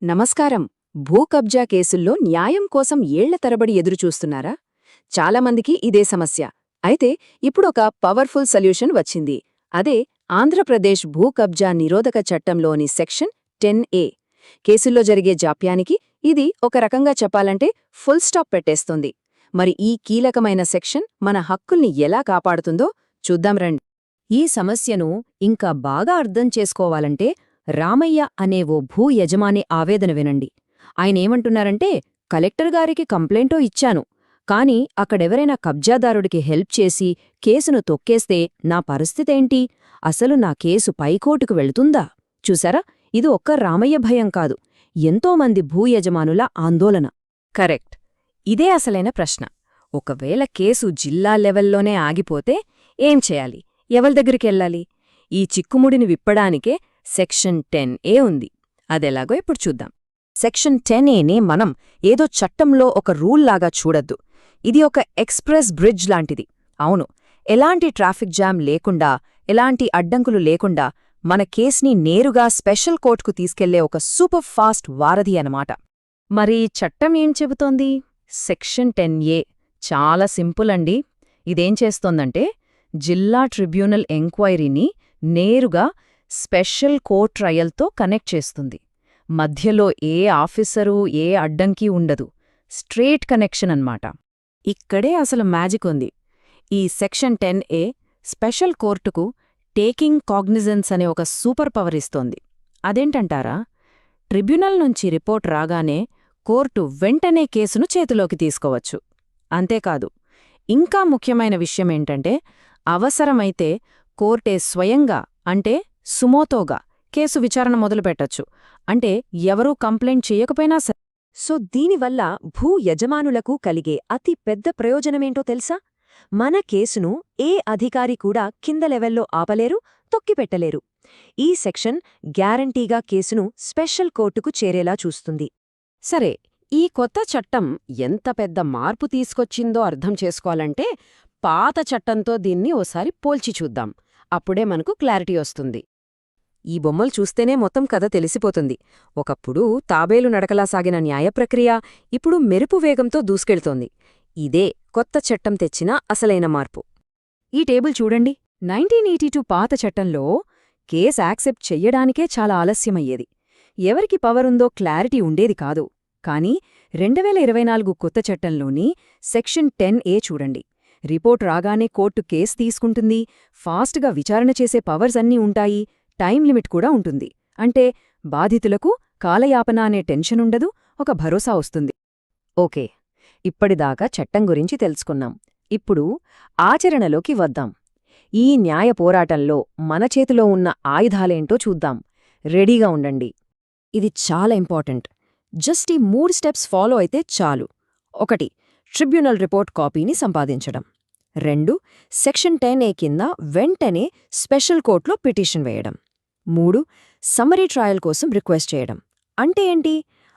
నమస్కారం. భూ కబ్జా కేసుల్లో న్యాయం కోసం ఏళ్ల తరబడి ఎదురుచూస్తున్నారా? చాలామందికి ఇదే సమస్య. అయితే ఇప్పుడొక పవర్ఫుల్ సొల్యూషన్ వచ్చింది. అదే ఆంధ్రప్రదేశ్ భూ కబ్జా నిరోధక చట్టంలోని సెక్షన్ 10A. కేసుల్లో జరిగే జాప్యానికి ఇది ఒక రకంగా చెప్పాలంటే ఫుల్ స్టాప్ పెట్టేస్తుంది. మరి ఈ కీలకమైన సెక్షన్ మన హక్కుల్ని ఎలా కాపాడుతుందో చూద్దాం రండి. ఈ సమస్యను ఇంకా బాగా అర్థం చేసుకోవాలంటే రామయ్య అనే ఓ భూ యజమాని ఆవేదన వినండి. ఆయనేమంటున్నారంటే, కలెక్టర్ గారికి కంప్లైంటో ఇచ్చాను, కాని అక్కడెవరైనా కబ్జాదారుడికి హెల్ప్ చేసి కేసును తొక్కేస్తే నా పరిస్థితేంటి? అసలు నా కేసు పైకోర్టుకు వెళుతుందా? చూసారా, ఇది ఒక్క రామయ్య భయం కాదు, ఎంతోమంది భూ యజమానుల ఆందోళన. కరెక్ట్. ఇదే అసలైన ప్రశ్న. ఒకవేళ కేసు జిల్లా లెవెల్లోనే ఆగిపోతే ఏం చేయాలి? ఎవరి దగ్గరికెళ్ళాలి? ఈ చిక్కుముడిని విప్పడానికే సెక్షన్ 10A ఉంది. అదెలాగో ఇప్పుడు చూద్దాం. సెక్షన్ 10Aని మనం ఏదో చట్టంలో ఒక రూల్లాగా చూడొద్దు. ఇది ఒక ఎక్స్ప్రెస్ బ్రిడ్జ్ లాంటిది. అవును, ఎలాంటి ట్రాఫిక్ జామ్ లేకుండా, ఎలాంటి అడ్డంకులు లేకుండా మన కేస్ని నేరుగా స్పెషల్ కోర్టుకు తీసుకెళ్లే ఒక సూపర్ ఫాస్ట్ వారధి అన్నమాట. మరి చట్టం ఏం చెబుతోంది? సెక్షన్ 10A చాలా సింపుల్ అండి. ఇదేం చేస్తోందంటే, జిల్లా ట్రిబ్యునల్ ఎంక్వైరీని నేరుగా స్పెషల్ కోర్ట్ ట్రయల్తో కనెక్ట్ చేస్తుంది. మధ్యలో ఏ ఆఫీసరు, ఏ అడ్డంకి ఉండదు. స్ట్రేట్ కనెక్షన్ అన్నమాట. ఇక్కడే అసలు మ్యాజిక్ ఉంది. ఈ సెక్షన్ 10A స్పెషల్ కోర్టుకు టేకింగ్ కాగ్నిజెన్స్ అనే ఒక సూపర్ పవర్ ఇస్తోంది. అదేంటంటారా? ట్రిబ్యునల్ నుంచి రిపోర్ట్ రాగానే కోర్టు వెంటనే కేసును చేతిలోకి తీసుకోవచ్చు. అంతేకాదు, ఇంకా ముఖ్యమైన విషయమేంటంటే, అవసరమైతే కోర్టే స్వయంగా అంటే సుమోతోగా కేసు విచారణ మొదలుపెట్టొచ్చు. అంటే ఎవరూ కంప్లైంట్ చేయకపోయినా సరే. సో దీనివల్ల భూ యజమానులకు కలిగే అతి పెద్ద ప్రయోజనమేంటో తెలుసా? మన కేసును ఏ అధికారి కూడా కింద లెవెల్లో ఆపలేరు, తొక్కిపెట్టలేరు. ఈ సెక్షన్ గ్యారంటీగా కేసును స్పెషల్ కోర్టుకు చేరేలా చూస్తుంది. సరే, ఈ కొత్త చట్టం ఎంత పెద్ద మార్పు తీసుకొచ్చిందో అర్థం చేసుకోవాలంటే పాత చట్టంతో దీన్ని ఓసారి పోల్చి చూద్దాం. అప్పుడే మనకు క్లారిటీ వస్తుంది. ఈ బొమ్మలు చూస్తేనే మొత్తం కథ తెలిసిపోతుంది. ఒకప్పుడు తాబేలు నడకలా సాగిన న్యాయ ప్రక్రియ ఇప్పుడు మెరుపు వేగంతో దూసుకెళ్తోంది. ఇదే కొత్త చట్టం తెచ్చిన అసలైన మార్పు. ఈ టేబుల్ చూడండి. 1982 పాత చట్టంలో కేస్ యాక్సెప్ట్ చెయ్యడానికే చాలా ఆలస్యమయ్యేది. ఎవరికి పవరుందో క్లారిటీ ఉండేది కాదు. కానీ 2024 కొత్త చట్టంలోని సెక్షన్ 10A చూడండి. రిపోర్ట్ రాగానే కోర్టు కేసు తీసుకుంటుంది, ఫాస్ట్గా విచారణ చేసే పవర్స్ అన్నీ ఉంటాయి, టైం లిమిట్ కూడా ఉంటుంది. అంటే బాధితులకు కాలయాపన అనే టెన్షనుండదు, ఒక భరోసా వస్తుంది. ఓకే, ఇప్పటిదాకా చట్టం గురించి తెలుసుకున్నాం. ఇప్పుడు ఆచరణలోకి వద్దాం. ఈ న్యాయ పోరాటంలో మన చేతిలో ఉన్న ఆయుధాలేంటో చూద్దాం. రెడీగా ఉండండి. ఇది చాలా ఇంపార్టెంట్. జస్ట్ ఈ 3 స్టెప్స్ ఫాలో అయితే చాలు. 1. ట్రిబ్యునల్ రిపోర్ట్ కాపీని సంపాదించడం. 2. సెక్షన్ 10A కింద వెంటనే స్పెషల్ కోర్టులో పిటిషన్ వేయడం. 3. సమ్మరీ ట్రయల్ కోసం రిక్వెస్ట్ చేయడం. అంటే ఏంటి?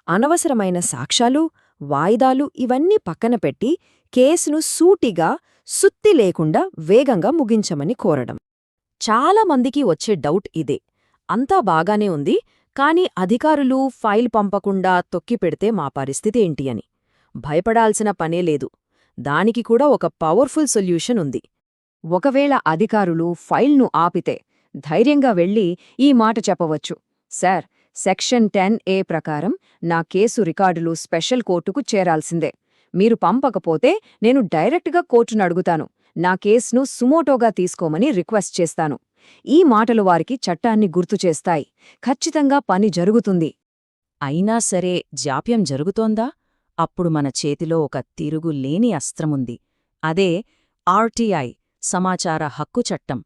అనవసరమైన సాక్ష్యాలు, వాయిదాలు ఇవన్నీ పక్కన పెట్టి కేసును సూటిగా, సుత్తి లేకుండా వేగంగా ముగించమని కోరడం. చాలామందికి వచ్చే డౌట్ ఇదే. అంతా బాగానే ఉంది, కానీ అధికారులు ఫైల్ పంపకుండా తొక్కిపెడితే మా పరిస్థితి ఏంటి అని. భయపడాల్సిన పనే లేదు. దానికి కూడా ఒక పవర్ఫుల్ సొల్యూషన్ ఉంది. ఒకవేళ అధికారులు ఫైల్ను ఆపితే ధైర్యంగా వెళ్ళి ఈ మాట చెప్పవచ్చు: సార్, సెక్షన్ 10A ప్రకారం నా కేసు రికార్డులు స్పెషల్ కోర్టుకు చేరాల్సిందే. మీరు పంపకపోతే నేను డైరెక్ట్గా కోర్టును అడుగుతాను. నా కేసును సుమోటోగా తీసుకోమని రిక్వెస్ట్ చేస్తాను. ఈ మాటలు వారికి చట్టాన్ని గుర్తుచేస్తాయి. ఖచ్చితంగా పని జరుగుతుంది. అయినా సరే జాప్యం జరుగుతోందా? అప్పుడు మన చేతిలో ఒక తిరుగులేని అస్త్రముంది. అదే RTI, సమాచార హక్కు చట్టం.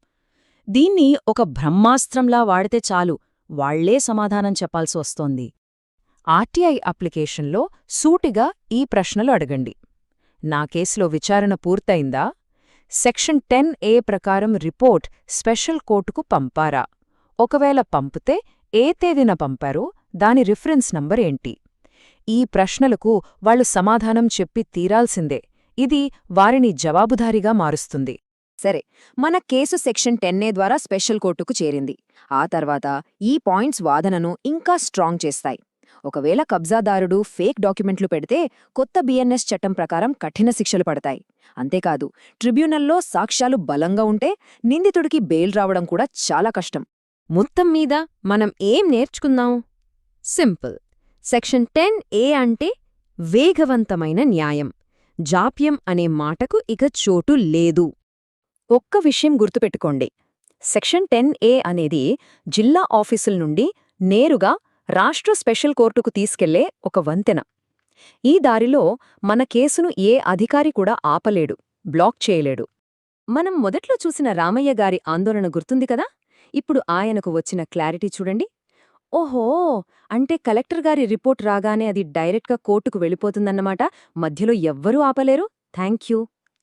దీన్ని ఒక బ్రహ్మాస్త్రంలా వాడితే చాలు, వాళ్లే సమాధానం చెప్పాల్సి వస్తోంది. RTI అప్లికేషన్లో సూటిగా ఈ ప్రశ్నలు అడగండి. నా కేసులో విచారణ పూర్తయిందా? సెక్షన్ 10A ప్రకారం రిపోర్ట్ స్పెషల్ కోర్టుకు పంపారా? ఒకవేళ పంపితే ఏ తేదీన పంపారో దాని రిఫరెన్స్ నంబర్ ఏంటి? ఈ ప్రశ్నలకు వాళ్లు సమాధానం చెప్పి తీరాల్సిందే. ఇది వారిని జవాబుదారీగా మారుస్తుంది. సరే, మన కేసు సెక్షన్ 10A ద్వారా స్పెషల్ కోర్టుకు చేరింది. ఆ తర్వాత ఈ పాయింట్స్ వాదనను ఇంకా స్ట్రాంగ్ చేస్తాయి. ఒకవేళ కబ్జాదారుడు ఫేక్ డాక్యుమెంట్లు పెడితే కొత్త బిఎన్ఎస్ చట్టం ప్రకారం కఠిన శిక్షలు పడతాయి. అంతేకాదు, ట్రిబ్యునల్లో సాక్ష్యాలు బలంగా ఉంటే నిందితుడికి బెయిల్ రావడం కూడా చాలా కష్టం. మొత్తం మీద మనం ఏం నేర్చుకుందాం? సింపుల్. సెక్షన్ 10A అంటే వేగవంతమైన న్యాయం. జాప్యం అనే మాటకు ఇక చోటు లేదు. ఒక్క విషయం గుర్తుపెట్టుకోండి, సెక్షన్ 10A అనేది జిల్లా ఆఫీసుల నుండి నేరుగా రాష్ట్ర స్పెషల్ కోర్టుకు తీసుకెళ్లే ఒక వంతెన. ఈ దారిలో మన కేసును ఏ అధికారి కూడా ఆపలేడు, బ్లాక్ చేయలేడు. మనం మొదట్లో చూసిన రామయ్య గారి ఆందోళన గుర్తుంది కదా? ఇప్పుడు ఆయనకు వచ్చిన క్లారిటీ చూడండి. ఓహో, అంటే కలెక్టర్ గారి రిపోర్ట్ రాగానే అది డైరెక్ట్గా కోర్టుకు వెళ్ళిపోతుందన్నమాట. మధ్యలో ఎవ్వరూ ఆపలేరు. థ్యాంక్యూ.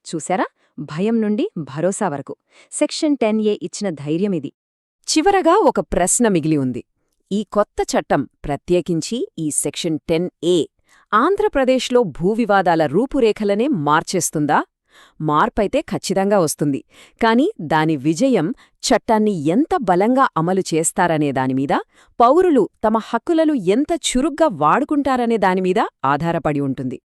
చూశారా? భయం నుండి భరోసా వరకు సెక్షన్ 10A ఇచ్చిన ధైర్యమిది. చివరగా ఒక ప్రశ్న మిగిలి ఉంది. ఈ కొత్త చట్టం, ప్రత్యేకించి ఈ సెక్షన్ 10A, ఆంధ్రప్రదేశ్లో భూవివాదాల రూపురేఖలనే మార్చేస్తుందా? మార్పైతే ఖచ్చితంగా వస్తుంది. కాని దాని విజయం చట్టాన్ని ఎంత బలంగా అమలు చేస్తారనే దానిమీద, పౌరులు తమ హక్కులను ఎంత చురుగ్గా వాడుకుంటారనే దానిమీద ఆధారపడి ఉంటుంది.